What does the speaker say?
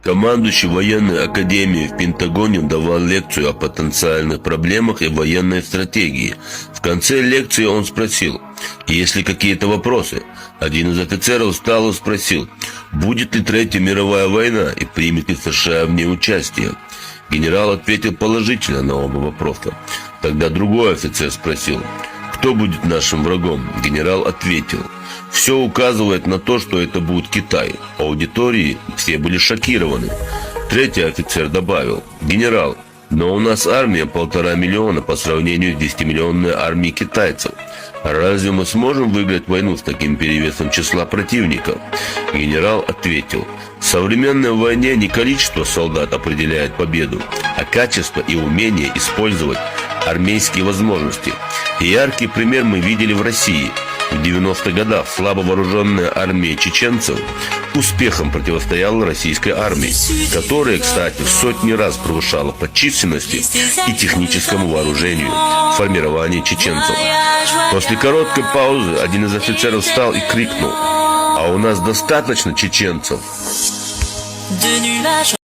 Командующий военной академией в Пентагоне давал лекцию о потенциальных проблемах и военной стратегии. В конце лекции он спросил, есть ли какие-то вопросы. Один из офицеров встал и спросил, будет ли Третья мировая война и примет ли США в ней участие. Генерал ответил положительно на оба вопроса. Тогда другой офицер спросил, кто будет нашим врагом? Генерал ответил, все указывает на то, что это будет Китай. В аудитории все были шокированы. Третий офицер добавил, генерал, но у нас армия 1,5 миллиона по сравнению с 10-миллионной армией китайцев. Разве мы сможем выиграть войну с таким перевесом числа противников? Генерал ответил, в современной войне не количество солдат определяет победу, а качество и умение использовать армейские возможности. И яркий пример мы видели в России. В 90-х годах слабо вооруженная армия чеченцев успехом противостояла российской армии, которая, кстати, в сотни раз превышала по численности и техническому вооружению формирование чеченцев. После короткой паузы один из офицеров встал и крикнул, а у нас достаточно чеченцев?